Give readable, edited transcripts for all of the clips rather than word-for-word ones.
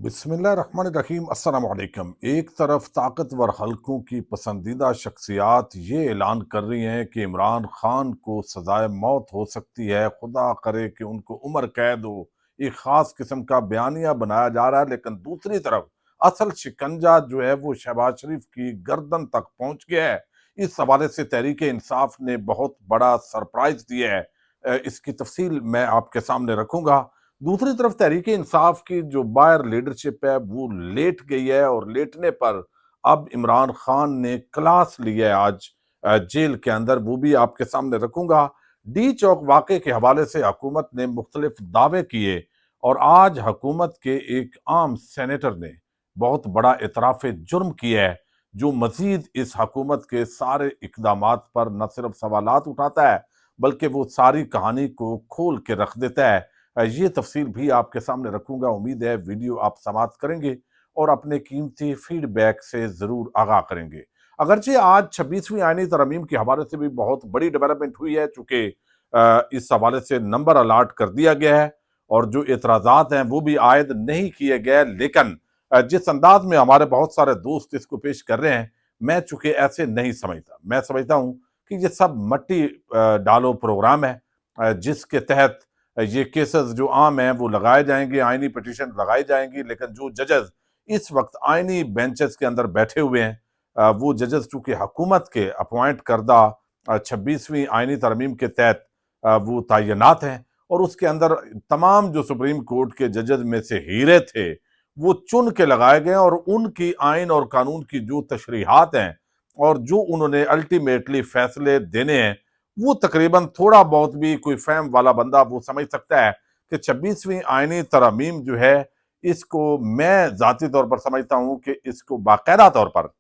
बिस्मिल्लाह रहमान रहीम। अस्सलाम वालेकुम। एक तरफ ताकतवर हलकों की पसंदीदा शख्सियात ये ऐलान कर रही हैं कि इमरान खान को सजाए मौत हो सकती है, खुदा करे कि उनको उम्र कैद हो, एक ख़ास किस्म का बयानिया बनाया जा रहा है। लेकिन दूसरी तरफ असल शिकंजा जो है वो शहबाज शरीफ की गर्दन तक पहुंच गया है। इस हवाले से तहरीक इंसाफ ने बहुत बड़ा सरप्राइज दिया है। इसकी तफसील मैं आपके सामने रखूंगा। दूसरी तरफ तहरीक इंसाफ की जो बायर लीडरशिप है वो लेट गई है, और लेटने पर अब इमरान खान ने क्लास लिया है आज जेल के अंदर, वो भी आपके सामने रखूंगा। डी चौक वाक़े के हवाले से हुकूमत ने मुख्तलिफ दावे किए, और आज हुकूमत के एक आम सेनेटर ने बहुत बड़ा इतराफ़ जुर्म किया है, जो मजीद इस हुकूमत के सारे इकदामात पर न सिर्फ सवालात उठाता है बल्कि वो सारी कहानी को खोल के रख देता है। ये तफसील भी आपके सामने रखूंगा। उम्मीद है वीडियो आप समाप्त करेंगे और अपने कीमती फीडबैक से जरूर आगाह करेंगे। अगरचे आज 26वीं आईनी तरमीम के हवाले से भी बहुत बड़ी डेवलपमेंट हुई है, चूंकि इस हवाले से नंबर अलॉट कर दिया गया है और जो एतराज़ात हैं वो भी आयद नहीं किए गए। लेकिन जिस अंदाज में हमारे बहुत सारे दोस्त इसको पेश कर रहे हैं, मैं चूंकि ऐसे नहीं समझता। मैं समझता हूँ कि ये सब मट्टी डालो प्रोग्राम है, जिसके तहत ये केसेस जो आम हैं वो लगाए जाएंगे, आईनी पिटीशन लगाई जाएंगी। लेकिन जो जजेस इस वक्त आईनी बेंचेस के अंदर बैठे हुए हैं, वो जजेस चूंकि हुकूमत के अपॉइंट करदा 26वीं आईनी तरमीम के तहत वो तैनात हैं, और उसके अंदर तमाम जो सुप्रीम कोर्ट के जजेस में से हीरे थे वो चुन के लगाए गए, और उनकी आइन और कानून की जो तशरीहात हैं और जो उन्होंने अल्टीमेटली फैसले देने हैं, वो तकरीबन थोड़ा बहुत भी कोई फहम वाला बंदा वो समझ सकता है कि 26वीं आईनी तरमीम जो है, इसको मैं जाती तौर पर समझता हूं कि इसको बाकायदा तौर पर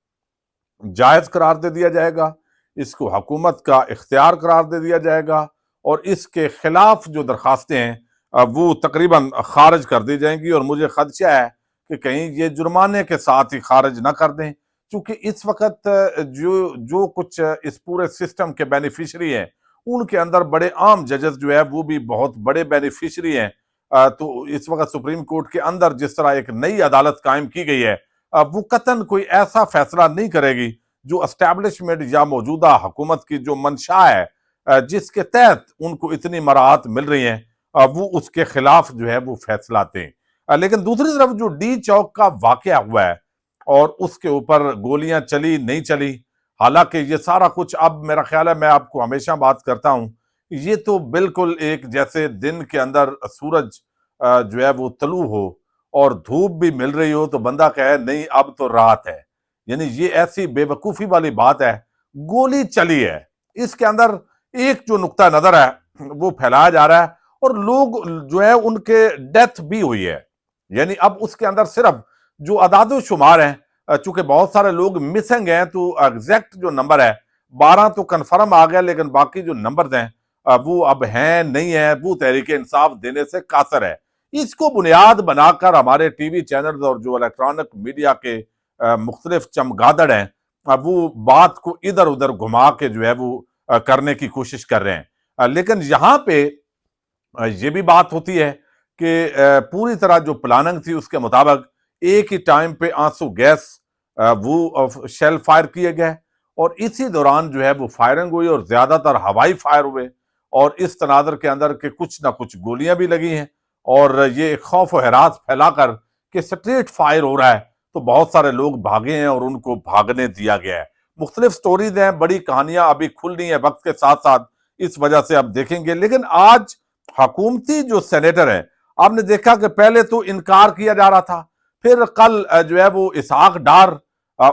जायज करार दे दिया जाएगा, इसको हुकूमत का इख्तियार करार दे दिया जाएगा, और इसके खिलाफ जो दरखास्तें हैं वो तकरीबन खारिज कर दी जाएंगी। और मुझे खदशा है कि कहीं ये जुर्माने के साथ ही खारिज ना कर दें, क्योंकि इस वक्त जो जो कुछ इस पूरे सिस्टम के बेनिफिशरी हैं, उनके अंदर बड़े आम जजेस जो है वो भी बहुत बड़े बेनिफिशरी हैं। तो इस वक्त सुप्रीम कोर्ट के अंदर जिस तरह एक नई अदालत कायम की गई है, वो कतन कोई ऐसा फैसला नहीं करेगी जो एस्टैब्लिशमेंट या मौजूदा हुकूमत की जो मंशा है, जिसके तहत उनको इतनी मराहत मिल रही हैं, वो उसके खिलाफ जो है वो फैसला दें। लेकिन दूसरी तरफ जो डी चौक का वाकया हुआ है और उसके ऊपर गोलियां चली नहीं चली, हालांकि ये सारा कुछ, अब मेरा ख्याल है, मैं आपको हमेशा बात करता हूं, ये तो बिल्कुल एक जैसे दिन के अंदर सूरज जो है वो तलू हो और धूप भी मिल रही हो तो बंदा कहे नहीं अब तो रात है। यानी ये ऐसी बेवकूफी वाली बात है। गोली चली है, इसके अंदर एक जो नुक्ता नजर है वो फैलाया जा रहा है, और लोग जो है उनके डेथ भी हुई है। यानी अब उसके अंदर सिर्फ जो अदाद शुमार हैं, चूंकि बहुत सारे लोग मिसिंग हैं, तो एग्जैक्ट जो नंबर है 12 तो कन्फर्म आ गया, लेकिन बाकी जो नंबर हैं वो अब हैं नहीं है, वो तहरीक इंसाफ देने से कासर है। इसको बुनियाद बनाकर हमारे टीवी चैनल और जो इलेक्ट्रॉनिक मीडिया के मुख्तलिफ चमगादड़ हैं, वो बात को इधर उधर घुमा के जो है वो करने की कोशिश कर रहे हैं। लेकिन यहाँ पे ये भी बात होती है कि पूरी तरह जो प्लानिंग थी उसके मुताबिक एक ही टाइम पे आंसू गैस वो शेल फायर किए गए, और इसी दौरान जो है वो फायरिंग हुई और ज्यादातर हवाई फायर हुए, और इस तनादर के अंदर के कुछ ना कुछ गोलियां भी लगी हैं। और ये खौफ और हरास फैलाकर कि स्ट्रीट फायर हो रहा है तो बहुत सारे लोग भागे हैं और उनको भागने दिया गया है। मुख्तलिफ स्टोरीज हैं, बड़ी कहानियां अभी खुल रही हैं वक्त के साथ साथ, इस वजह से अब देखेंगे। लेकिन आज हुकूमती जो सेनेटर है, आपने देखा कि पहले तो इनकार किया जा रहा था, फिर कल जो है वो इसहाक डार,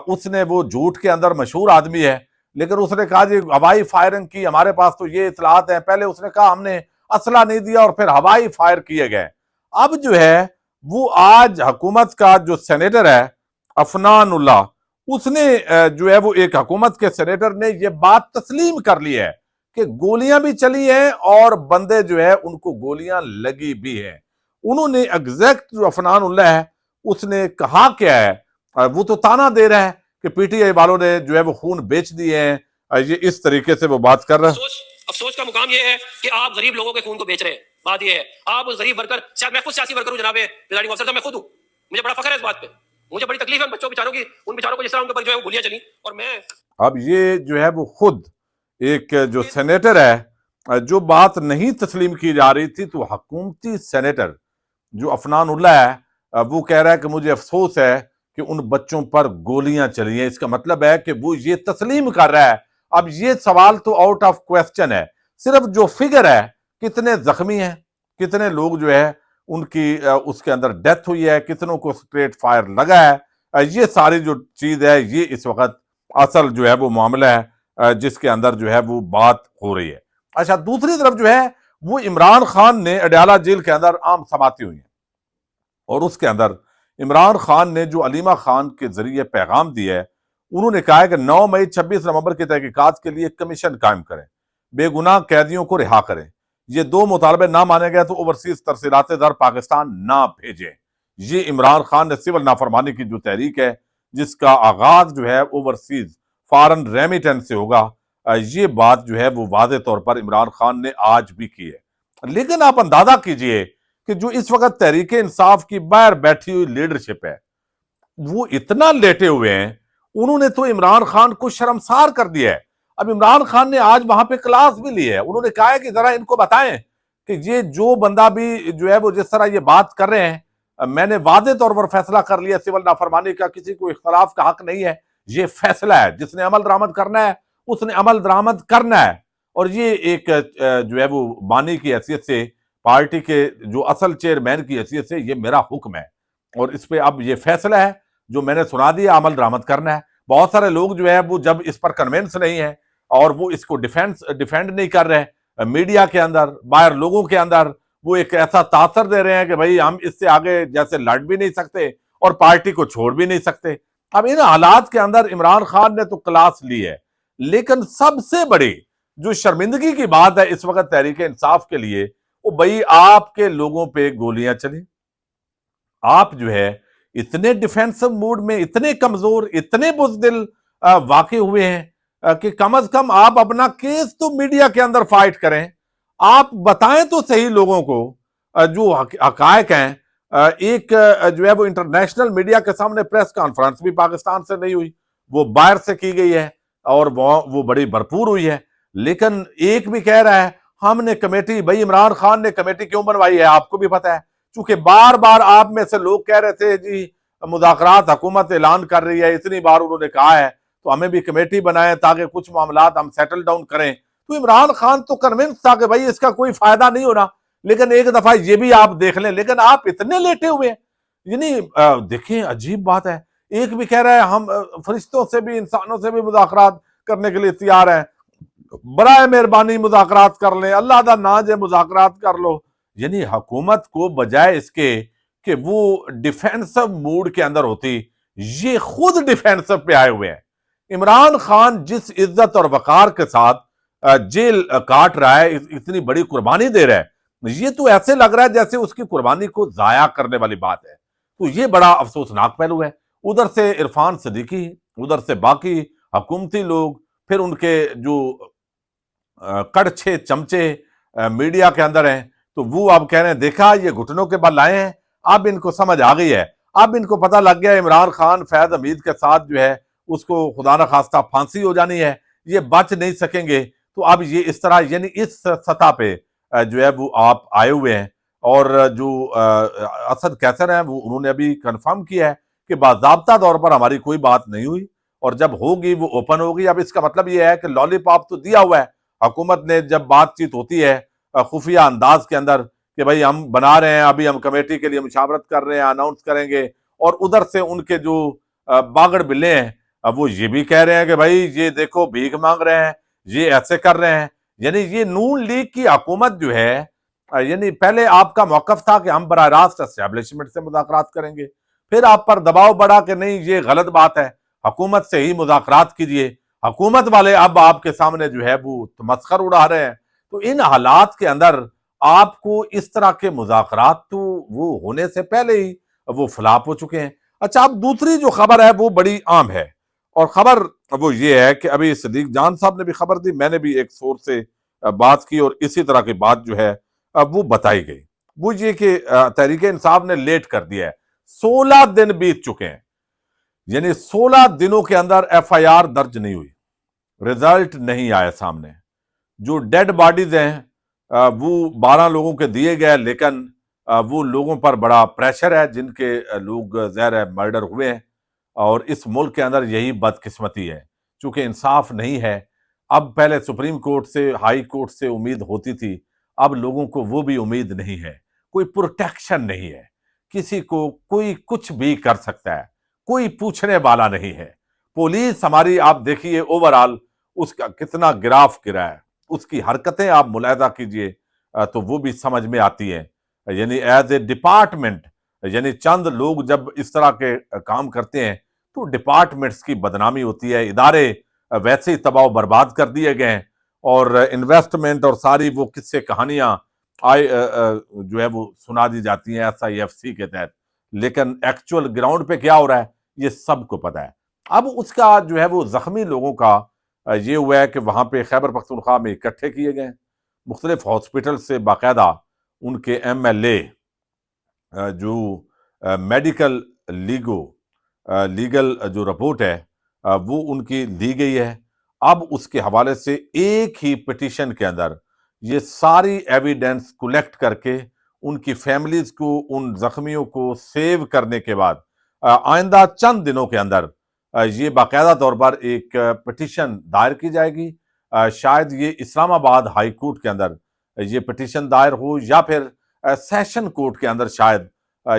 उसने वो झूठ के अंदर मशहूर आदमी है, लेकिन उसने कहा जी हवाई फायरिंग की, हमारे पास तो ये इतलात है। पहले उसने कहा हमने असला नहीं दिया, और फिर हवाई फायर किए गए। अब जो है वो आज हुकूमत का जो सेनेटर है अफनानुल्लाह, उसने जो है वो एक हुकूमत के सेनेटर ने ये बात तस्लीम कर ली है कि गोलियां भी चली हैं और बंदे जो है उनको गोलियां लगी भी है। उन्होंने एग्जैक्ट जो अफनानुल्लाह है उसने कहा क्या है, वो तो ताना दे रहा है कि पीटीआई वालों ने जो है वो खून बेच दिए हैं। ये इस तरीके से वो बात कर रहा है। अफसोस का मुकाम यह है कि आप गरीब लोगों के खून को बेच रहे हैं। बात यह है, आप उस गरीब वर्कर, शायद मैं खुद सियासी वर्कर हूं जनाब प्रिजाइडिंग ऑफिसर, मैं खुद हूं, मुझे बड़ा फख्र है इस बात पे, मुझे बड़ी तकलीफ है उन बच्चों बेचारों की, उन बेचारों को जिस तरह उनके ऊपर जो है वो गोलियां चली, और मैं अब ये जो है वो खुद एक जो सेनेटर है, जो बात नहीं तस्लीम की जा रही थी, तो हुकूमती सेनेटर जो अफनान उल्लाह है, वो कह रहा है कि मुझे अफसोस है कि उन बच्चों पर गोलियां चली हैं। इसका मतलब है कि वो ये तस्लीम कर रहा है। अब ये सवाल तो आउट ऑफ क्वेश्चन है, सिर्फ जो फिगर है कितने जख्मी हैं, कितने लोग जो है उनकी उसके अंदर डेथ हुई है, कितनों को स्ट्रेट फायर लगा है, ये सारी जो चीज है ये इस वक्त असल जो है वो मामला है जिसके अंदर जो है वो बात हो रही है। अच्छा, दूसरी तरफ जो है वो इमरान खान ने अडयाला जेल के अंदर आम समाती हुई है, और उसके अंदर इमरान खान ने जो अलीमा खान के जरिए पैगाम दिया है, उन्होंने कहा है कि 9 मई 26 नवंबर की तहकीकात के लिए कमीशन कायम करें, बेगुनाह कैदियों को रिहा करें, ये दो मुतालबे ना माने गए तो ओवरसीज तरसीलाते दर पाकिस्तान ना भेजें। ये इमरान खान ने सिविल नाफरमानी की जो तहरीक है, जिसका आगाज जो है ओवरसीज फॉरेन रेमिटेंस से होगा, ये बात जो है वो वाज़े तौर पर इमरान खान ने आज भी की है। लेकिन आप अंदाजा कीजिए कि जो इस वक्त तहरीक इंसाफ की बाहर बैठी हुई लीडरशिप है, वो इतना लेटे हुए हैं, उन्होंने तो इमरान खान को शर्मसार कर दिया है। अब इमरान खान ने आज वहां पे क्लास भी ली है, उन्होंने कहा है कि जरा इनको बताएं कि ये जो बंदा भी जो है वो जिस तरह ये बात कर रहे हैं, मैंने वादे तौर पर फैसला कर लिया सिविल नाफरमानी का किसी को इख्तलाफ का हक नहीं है, ये फैसला है, जिसने अमल दरामद करना है उसने अमल दरामद करना है। और ये एक जो है वो बानी की हैसियत से, पार्टी के जो असल चेयरमैन की हैसियत से ये मेरा हुक्म है, और इस पे अब ये फैसला है जो मैंने सुना दिया, अमल दरामद करना है। बहुत सारे लोग जो है वो जब इस पर कन्विंस नहीं है और वो इसको डिफेंड नहीं कर रहे हैं, मीडिया के अंदर बाहर लोगों के अंदर वो एक ऐसा तासर दे रहे हैं कि भाई हम इससे आगे जैसे लड़ भी नहीं सकते और पार्टी को छोड़ भी नहीं सकते। अब इन हालात के अंदर इमरान खान ने तो क्लास ली है, लेकिन सबसे बड़ी जो शर्मिंदगी की बात है इस वक्त तहरीक इंसाफ के लिए, वो भाई आपके लोगों पे गोलियां चली, आप जो है इतने डिफेंसिव मूड में, इतने कमजोर, इतने बुज़दिल वाकई हुए हैं कि कम से कम आप अपना केस तो मीडिया के अंदर फाइट करें। आप बताएं तो सही लोगों को जो हकायक हैं। एक जो है वो इंटरनेशनल मीडिया के सामने प्रेस कॉन्फ्रेंस भी पाकिस्तान से नहीं हुई, वो बाहर से की गई है और वो बड़ी भरपूर हुई है। लेकिन एक भी कह रहा है हमने कमेटी, भाई इमरान खान ने कमेटी क्यों बनवाई है आपको भी पता है, क्योंकि बार बार आप में से लोग कह रहे थे जी मुज़ाकरात हुकूमत ऐलान कर रही है, इतनी बार उन्होंने कहा है तो हमें भी कमेटी बनाए ताकि कुछ मामलात हम सेटल डाउन करें। तो इमरान खान तो कन्विंस था कि भाई इसका कोई फायदा नहीं होना, लेकिन एक दफा ये भी आप देख लें। लेकिन आप इतने लेटे हुए हैं, यानी देखिए अजीब बात है। एक भी कह रहा है हम फरिश्तों से भी, इंसानों से भी मुज़ाकरात करने के लिए तैयार हैं, बराए मेहरबानी मुज़ाकरात कर लें, अल्लाह दा नाज है मुज़ाकरात कर लो। यानी हुकूमत को बजाय इसके कि वो डिफेंसिव मूड के अंदर होती, ये खुद डिफेंसिव पे आए हुए हैं। इमरान खान जिस इज्जत और वकार के साथ जेल काट रहा है, इतनी बड़ी कुर्बानी दे रहा है, ये तो ऐसे लग रहा है जैसे उसकी कुर्बानी को जाया करने वाली बात है। तो ये बड़ा अफसोसनाक पहलू है। उधर से इरफान सिद्दीकी, उधर से बाकी हुकूमती लोग, फिर उनके जो कड़छे चमचे मीडिया के अंदर हैं, तो वो अब कह रहे हैं देखा ये घुटनों के बल आए हैं, अब इनको समझ आ गई है, अब इनको पता लग गया इमरान खान फैज हमीद के साथ जो है उसको खुदा न खास्ता फांसी हो जानी है, ये बच नहीं सकेंगे। तो अब ये इस तरह, यानी इस सतह पे जो है वो आप आए हुए हैं। और जो असद कैसर हैं वो उन्होंने अभी कंफर्म किया है कि बाज़ाब्ता तौर पर हमारी कोई बात नहीं हुई, और जब होगी वो ओपन होगी। अब इसका मतलब ये है कि लॉलीपॉप तो दिया हुआ है हुकूमत ने, जब बातचीत होती है खुफिया अंदाज के अंदर कि भाई हम बना रहे हैं, अभी हम कमेटी के लिए मुशावरत कर रहे हैं, अनाउंस करेंगे, और उधर से उनके जो बागड़ बिल्ले हैं वो ये भी कह रहे हैं कि भाई ये देखो भीख मांग रहे हैं, ये ऐसे कर रहे हैं। यानी ये नून लीग की हुकूमत जो है, यानी पहले आपका मौकफ था कि हम बराह रास्त एस्टेब्लिशमेंट से मुज़ाकरात करेंगे, फिर आप पर दबाव बढ़ा कि नहीं ये गलत बात है, हुकूमत से ही मुज़ाकरात कीजिए। हुकूमत वाले अब आपके सामने जो है वो तमस्खर उड़ा रहे हैं। तो इन हालात के अंदर आपको इस तरह के मुज़ाकरात तो वो होने से पहले ही वो फ्लॉप हो चुके हैं। अच्छा, अब दूसरी जो खबर है वो बड़ी आम है, और खबर वो ये है कि अभी सदीक जान साहब ने भी खबर दी, मैंने भी एक सोर्स से बात की और इसी तरह की बात जो है वो बताई गई। वो ये कि तहरीक इंसाफ ने लेट कर दिया है, 16 दिन बीत चुके हैं, यानी 16 दिनों के अंदर एफआईआर दर्ज नहीं हुई, रिजल्ट नहीं आया सामने। जो डेड बॉडीज हैं वो 12 लोगों के दिए गए, लेकिन वो लोगों पर बड़ा प्रेशर है जिनके लोग ज़ाहिर है मर्डर हुए हैं, और इस मुल्क के अंदर यही बदकिस्मती है, चूंकि इंसाफ नहीं है। अब पहले सुप्रीम कोर्ट से, हाई कोर्ट से उम्मीद होती थी, अब लोगों को वो भी उम्मीद नहीं है, कोई प्रोटेक्शन नहीं है, किसी को कोई कुछ भी कर सकता है, कोई पूछने वाला नहीं है। पुलिस हमारी आप देखिए ओवरऑल उसका कितना ग्राफ गिरा है, उसकी हरकतें आप मुलाहिजा कीजिए तो वो भी समझ में आती हैं। यानी एज ए डिपार्टमेंट, यानी चंद लोग जब इस तरह के काम करते हैं तो डिपार्टमेंट्स की बदनामी होती है, इदारे वैसे ही तबाह बर्बाद कर दिए गए हैं, और इन्वेस्टमेंट और सारी वो किस्से कहानियां जो है वो सुना दी जाती हैं SIFC के तहत, लेकिन एक्चुअल ग्राउंड पे क्या हो रहा है ये सबको पता है। अब उसका जो है वो जख्मी लोगों का ये हुआ है कि वहां पे खैबर पख्तूनख्वा में इकट्ठे किए गए, मुख्तलिफ हॉस्पिटल से बाकायदा उनके MLA जो मेडिकल लीगल जो रिपोर्ट है वो उनकी दी गई है। अब उसके हवाले से एक ही पिटीशन के अंदर ये सारी एविडेंस कलेक्ट करके उनकी फैमिलीज को, उन जख्मियों को सेव करने के बाद आइंदा चंद दिनों के अंदर ये बाकायदा तौर पर एक पिटीशन दायर की जाएगी। शायद ये इस्लामाबाद हाई कोर्ट के अंदर ये पिटीशन दायर हो, या फिर सेशन कोर्ट के अंदर शायद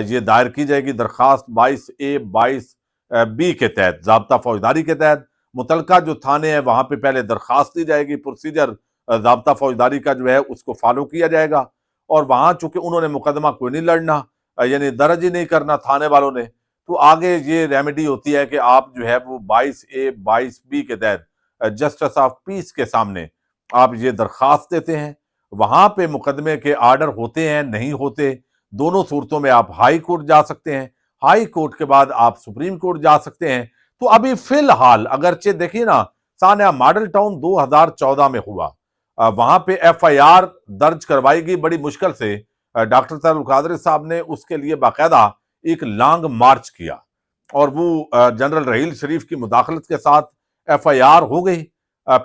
ये दायर की जाएगी दरखास्त 22A 22B के तहत, ज़ाब्ता फौजदारी के तहत। मुतलका जो थाने हैं वहां पे पहले दरखास्त दी जाएगी, प्रोसीजर ज़ाब्ता फौजदारी का जो है उसको फॉलो किया जाएगा, और वहां चूंकि उन्होंने मुकदमा कोई नहीं लड़ना, यानी दर्ज ही नहीं करना थाने वालों ने, तो आगे ये रेमेडी होती है कि आप जो है वो 22A 22B के तहत जस्टिस ऑफ पीस के सामने आप ये दरखास्त देते हैं। वहां पे मुकदमे के आर्डर होते हैं, नहीं होते, दोनों सूरतों में आप हाई कोर्ट जा सकते हैं, हाई कोर्ट के बाद आप सुप्रीम कोर्ट जा सकते हैं। तो अभी फिलहाल अगरचे देखिए ना, सानिया मॉडल टाउन 2014 में हुआ, वहां पे FIR दर्ज करवाई गई बड़ी मुश्किल से। डॉक्टर तारुल कादरी साहब ने उसके लिए बाकायदा एक लॉन्ग मार्च किया, और वो जनरल रहील शरीफ की मुदाखलत के साथ FIR हो गई।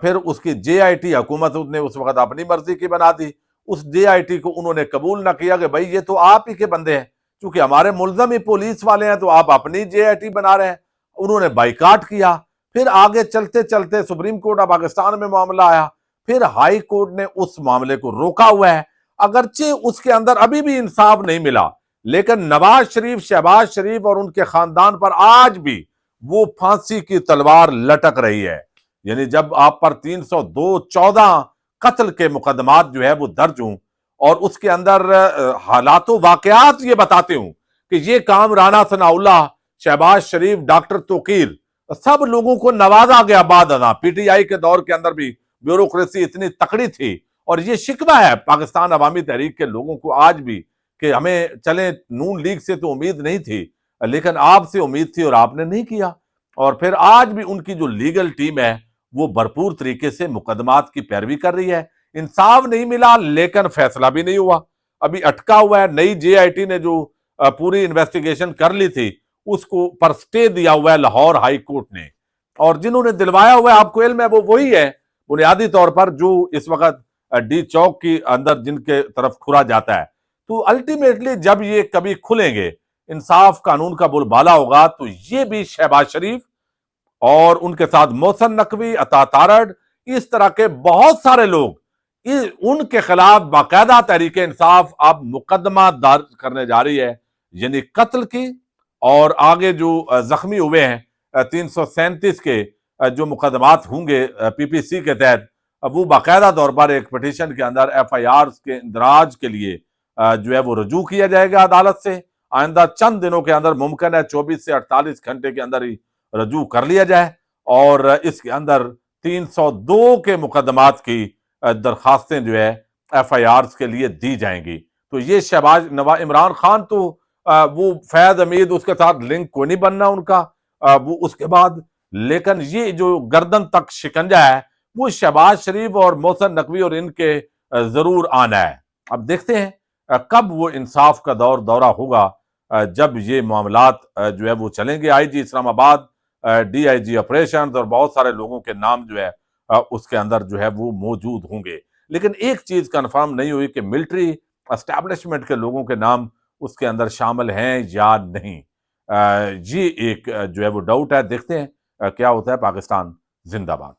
फिर उसकी JIT हुकूमत ने उस वक्त अपनी मर्जी की बना दी। उस JIT को उन्होंने कबूल ना किया कि भाई ये तो आप ही के बंदे हैं, क्योंकि हमारे मुल्जम ही पुलिस वाले हैं, तो आप अपनी JIT बना रहे हैं। उन्होंने बाइकाट किया। फिर आगे चलते चलते सुप्रीम कोर्ट ऑफ पाकिस्तान में मामला आया, फिर हाई कोर्ट ने उस मामले को रोका हुआ है। अगरचे उसके अंदर अभी भी इंसाफ नहीं मिला, लेकिन नवाज शरीफ, शहबाज शरीफ और उनके खानदान पर आज भी वो फांसी की तलवार लटक रही है। यानी जब आप पर 302 14 कत्ल के मुकदमात जो है वो दर्ज हों, और उसके अंदर हालातों वाकयात ये बताते हूं कि ये काम राना सनाउल्लाह, शहबाज शरीफ, डॉक्टर तोकीर, सब लोगों को नवाजा गया बाद अदा। PTI के दौर के अंदर भी ब्यूरोक्रेसी इतनी तकड़ी थी, और ये शिकवा है पाकिस्तान अवामी तहरीक के लोगों को आज भी कि हमें चले, नून लीग से तो उम्मीद नहीं थी, लेकिन आपसे उम्मीद थी और आपने नहीं किया। और फिर आज भी उनकी जो लीगल टीम है वो भरपूर तरीके से मुकदमात की पैरवी कर रही है। इंसाफ नहीं मिला, लेकिन फैसला भी नहीं हुआ, अभी अटका हुआ है। नई JIT ने जो पूरी इन्वेस्टिगेशन कर ली थी उसको पर स्टे दिया हुआ है लाहौर हाई कोर्ट ने, और जिन्होंने दिलवाया हुआ है आपको इल्म है वो वही है बुनियादी तौर पर जो इस वक्त D चौक के अंदर जिनके तरफ खुरा जाता है। तो अल्टीमेटली जब ये कभी खुलेंगे, इंसाफ कानून का बुलबाला होगा, तो ये भी शहबाज शरीफ और उनके साथ मोहसन नकवी, अता तारड़, इस तरह के बहुत सारे लोग उनके खिलाफ बाकायदा तहरीक इंसाफ अब मुकदमा दर्ज करने जा रही है, यानी कत्ल की, और आगे जो जख्मी हुए हैं 337 के जो मुकदमात होंगे PPC के तहत, वो बाकायदा तौर पर एक पिटीशन के अंदर FIR के इंदराज के लिए जो है वो रजू किया जाएगा अदालत से। आइंदा चंद दिनों के अंदर मुमकिन है 24 से 48 घंटे के अंदर ही रजू कर लिया जाए, और इसके अंदर 302 के मुकदमात की दरखास्तें जो है FIRs के लिए दी जाएंगी। तो ये शहबाज इमरान खान तो वो फैज हमीद, उसके साथ लिंक कोई नहीं बनना उनका, वो उसके बाद, लेकिन ये जो गर्दन तक शिकंजा है वो शहबाज शरीफ और मोहसन नकवी और इनके जरूर आना है। अब देखते हैं कब वो इंसाफ का दौरा होगा। جب یہ معاملات جو ہے وہ چلیں گے. آئی جی اسلام آباد, ڈی آئی جی آپریشن اور بہت سارے لوگوں کے نام جو ہے اس کے اندر جو ہے وہ موجود ہوں گے. لیکن ایک چیز کنفرم نہیں ہوئی کہ ملٹری اسٹیبلشمنٹ کے لوگوں کے نام اس کے اندر شامل ہیں یا نہیں. یہ ایک جو ہے وہ ڈاؤٹ ہے. دیکھتے ہیں کیا ہوتا ہے. پاکستان زندہ باد.